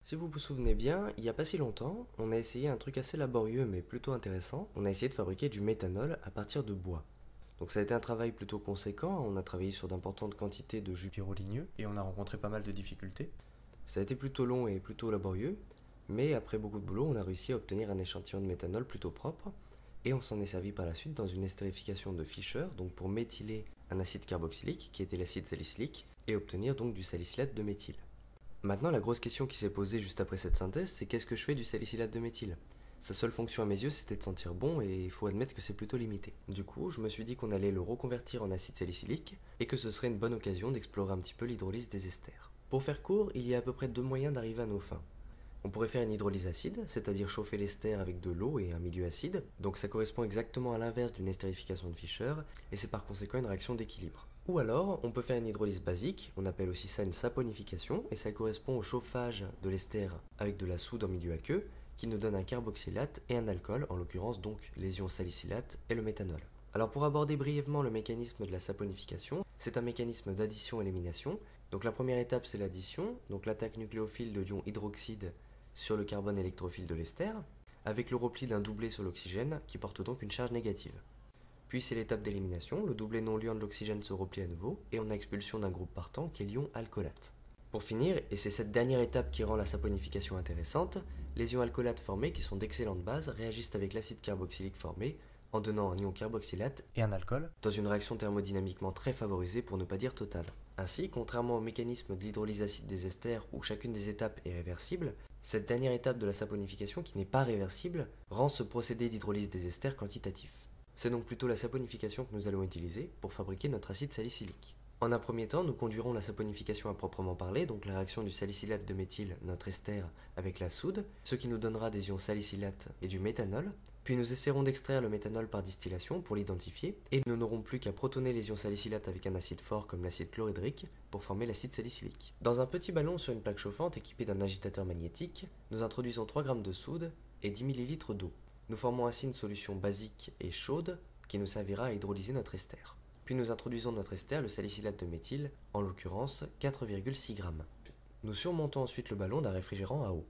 Si vous vous souvenez bien, il n'y a pas si longtemps, on a essayé un truc assez laborieux mais plutôt intéressant. On a essayé de fabriquer du méthanol à partir de bois. Donc ça a été un travail plutôt conséquent, on a travaillé sur d'importantes quantités de jus pyroligneux et on a rencontré pas mal de difficultés. Ça a été plutôt long et plutôt laborieux, mais après beaucoup de boulot, on a réussi à obtenir un échantillon de méthanol plutôt propre et on s'en est servi par la suite dans une estérification de Fischer, donc pour méthyler un acide carboxylique qui était l'acide salicylique et obtenir donc du salicylate de méthyle. Maintenant, la grosse question qui s'est posée juste après cette synthèse, c'est qu'est-ce que je fais du salicylate de méthyle? Sa seule fonction à mes yeux, c'était de sentir bon et il faut admettre que c'est plutôt limité. Du coup, je me suis dit qu'on allait le reconvertir en acide salicylique et que ce serait une bonne occasion d'explorer un petit peu l'hydrolyse des esters. Pour faire court, il y a à peu près deux moyens d'arriver à nos fins. On pourrait faire une hydrolyse acide, c'est-à-dire chauffer l'ester avec de l'eau et un milieu acide, donc ça correspond exactement à l'inverse d'une estérification de Fischer, et c'est par conséquent une réaction d'équilibre. Ou alors, on peut faire une hydrolyse basique, on appelle aussi ça une saponification, et ça correspond au chauffage de l'ester avec de la soude en milieu aqueux, qui nous donne un carboxylate et un alcool, en l'occurrence donc les ions salicylate et le méthanol. Alors pour aborder brièvement le mécanisme de la saponification, c'est un mécanisme d'addition-élimination. Donc la première étape c'est l'addition, donc l'attaque nucléophile de l'ion hydroxyde sur le carbone électrophile de l'ester, avec le repli d'un doublet sur l'oxygène qui porte donc une charge négative. Puis c'est l'étape d'élimination, le doublet non-liant de l'oxygène se replie à nouveau et on a expulsion d'un groupe partant qui est l'ion alcoolate. Pour finir, et c'est cette dernière étape qui rend la saponification intéressante, les ions alcoolates formés, qui sont d'excellentes bases, réagissent avec l'acide carboxylique formé en donnant un ion carboxylate et un alcool dans une réaction thermodynamiquement très favorisée pour ne pas dire totale. Ainsi, contrairement au mécanisme de l'hydrolyse acide des esters où chacune des étapes est réversible, cette dernière étape de la saponification qui n'est pas réversible rend ce procédé d'hydrolyse des esters quantitatif. C'est donc plutôt la saponification que nous allons utiliser pour fabriquer notre acide salicylique. En un premier temps, nous conduirons la saponification à proprement parler, donc la réaction du salicylate de méthyle, notre ester, avec la soude, ce qui nous donnera des ions salicylate et du méthanol. Puis nous essaierons d'extraire le méthanol par distillation pour l'identifier, et nous n'aurons plus qu'à protoner les ions salicylates avec un acide fort comme l'acide chlorhydrique pour former l'acide salicylique. Dans un petit ballon sur une plaque chauffante équipée d'un agitateur magnétique, nous introduisons 3 g de soude et 10 ml d'eau. Nous formons ainsi une solution basique et chaude qui nous servira à hydrolyser notre ester. Puis nous introduisons notre ester, le salicylate de méthyle, en l'occurrence 4,6 g. Nous surmontons ensuite le ballon d'un réfrigérant à eau.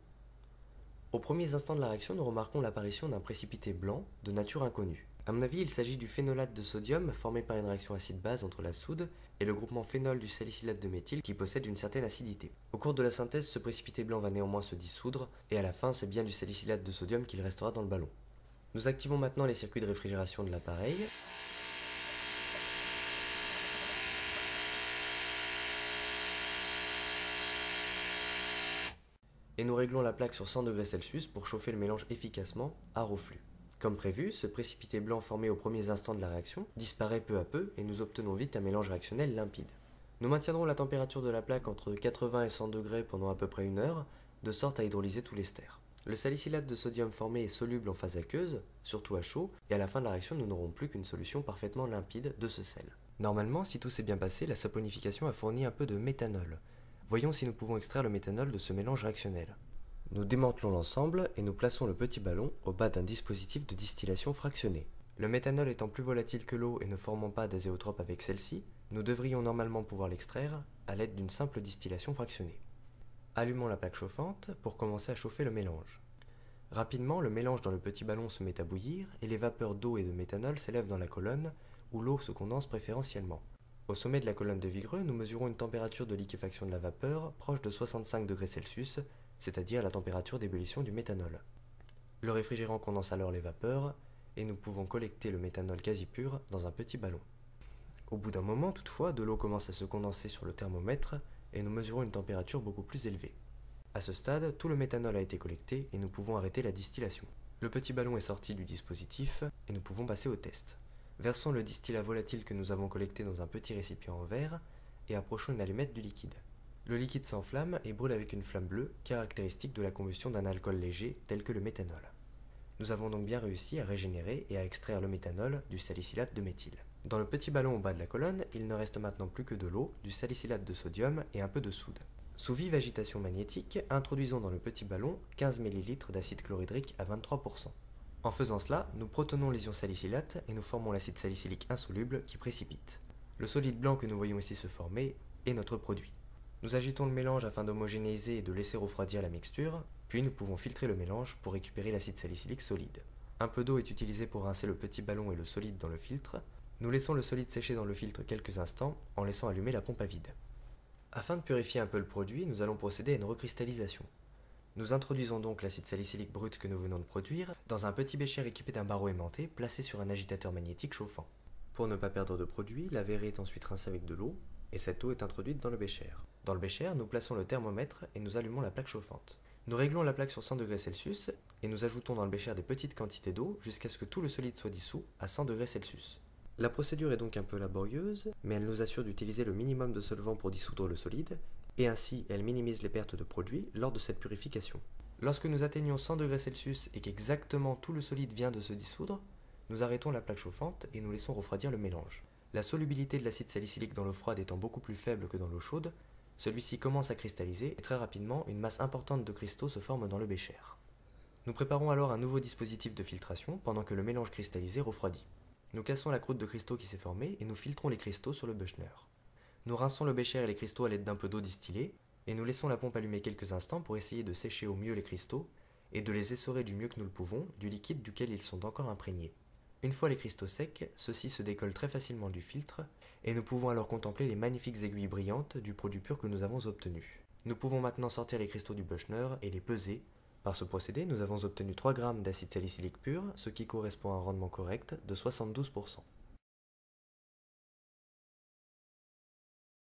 Aux premiers instants de la réaction, nous remarquons l'apparition d'un précipité blanc de nature inconnue. À mon avis, il s'agit du phénolate de sodium formé par une réaction acide-base entre la soude et le groupement phénol du salicylate de méthyle qui possède une certaine acidité. Au cours de la synthèse, ce précipité blanc va néanmoins se dissoudre et à la fin, c'est bien du salicylate de sodium qu'il restera dans le ballon. Nous activons maintenant les circuits de réfrigération de l'appareil. Et nous réglons la plaque sur 100 degrés Celsius pour chauffer le mélange efficacement à reflux. Comme prévu, ce précipité blanc formé aux premiers instants de la réaction disparaît peu à peu et nous obtenons vite un mélange réactionnel limpide. Nous maintiendrons la température de la plaque entre 80 et 100 degrés pendant à peu près une heure, de sorte à hydrolyser tout l'ester. Le salicylate de sodium formé est soluble en phase aqueuse, surtout à chaud, et à la fin de la réaction nous n'aurons plus qu'une solution parfaitement limpide de ce sel. Normalement, si tout s'est bien passé, la saponification a fourni un peu de méthanol. Voyons si nous pouvons extraire le méthanol de ce mélange réactionnel. Nous démantelons l'ensemble et nous plaçons le petit ballon au bas d'un dispositif de distillation fractionnée. Le méthanol étant plus volatile que l'eau et ne formant pas d'azéotrope avec celle-ci, nous devrions normalement pouvoir l'extraire à l'aide d'une simple distillation fractionnée. Allumons la plaque chauffante pour commencer à chauffer le mélange. Rapidement, le mélange dans le petit ballon se met à bouillir et les vapeurs d'eau et de méthanol s'élèvent dans la colonne où l'eau se condense préférentiellement. Au sommet de la colonne de Vigreux, nous mesurons une température de liquéfaction de la vapeur proche de 65 degrés Celsius, c'est-à-dire la température d'ébullition du méthanol. Le réfrigérant condense alors les vapeurs et nous pouvons collecter le méthanol quasi pur dans un petit ballon. Au bout d'un moment, toutefois, de l'eau commence à se condenser sur le thermomètre et nous mesurons une température beaucoup plus élevée. À ce stade, tout le méthanol a été collecté et nous pouvons arrêter la distillation. Le petit ballon est sorti du dispositif et nous pouvons passer au test. Versons le distillat volatile que nous avons collecté dans un petit récipient en verre et approchons une allumette du liquide. Le liquide s'enflamme et brûle avec une flamme bleue, caractéristique de la combustion d'un alcool léger tel que le méthanol. Nous avons donc bien réussi à régénérer et à extraire le méthanol du salicylate de méthyle. Dans le petit ballon au bas de la colonne, il ne reste maintenant plus que de l'eau, du salicylate de sodium et un peu de soude. Sous vive agitation magnétique, introduisons dans le petit ballon 15 ml d'acide chlorhydrique à 23%. En faisant cela, nous protonons les ions salicylate et nous formons l'acide salicylique insoluble qui précipite. Le solide blanc que nous voyons ici se former est notre produit. Nous agitons le mélange afin d'homogénéiser et de laisser refroidir la mixture, puis nous pouvons filtrer le mélange pour récupérer l'acide salicylique solide. Un peu d'eau est utilisée pour rincer le petit ballon et le solide dans le filtre. Nous laissons le solide sécher dans le filtre quelques instants en laissant allumer la pompe à vide. Afin de purifier un peu le produit, nous allons procéder à une recristallisation. Nous introduisons donc l'acide salicylique brut que nous venons de produire dans un petit bécher équipé d'un barreau aimanté placé sur un agitateur magnétique chauffant. Pour ne pas perdre de produit, la verrée est ensuite rincée avec de l'eau et cette eau est introduite dans le bécher. Dans le bécher, nous plaçons le thermomètre et nous allumons la plaque chauffante. Nous réglons la plaque sur 100 degrés Celsius et nous ajoutons dans le bécher des petites quantités d'eau jusqu'à ce que tout le solide soit dissous à 100 degrés Celsius. La procédure est donc un peu laborieuse, mais elle nous assure d'utiliser le minimum de solvant pour dissoudre le solide, et ainsi elle minimise les pertes de produit lors de cette purification. Lorsque nous atteignons 100 degrés Celsius et qu'exactement tout le solide vient de se dissoudre, nous arrêtons la plaque chauffante et nous laissons refroidir le mélange. La solubilité de l'acide salicylique dans l'eau froide étant beaucoup plus faible que dans l'eau chaude, celui-ci commence à cristalliser et très rapidement une masse importante de cristaux se forme dans le bécher. Nous préparons alors un nouveau dispositif de filtration pendant que le mélange cristallisé refroidit. Nous cassons la croûte de cristaux qui s'est formée et nous filtrons les cristaux sur le Büchner. Nous rinçons le bécher et les cristaux à l'aide d'un peu d'eau distillée et nous laissons la pompe allumée quelques instants pour essayer de sécher au mieux les cristaux et de les essorer du mieux que nous le pouvons du liquide duquel ils sont encore imprégnés. Une fois les cristaux secs, ceux-ci se décollent très facilement du filtre et nous pouvons alors contempler les magnifiques aiguilles brillantes du produit pur que nous avons obtenu. Nous pouvons maintenant sortir les cristaux du Büchner et les peser. Par ce procédé, nous avons obtenu 3 g d'acide salicylique pur, ce qui correspond à un rendement correct de 72%.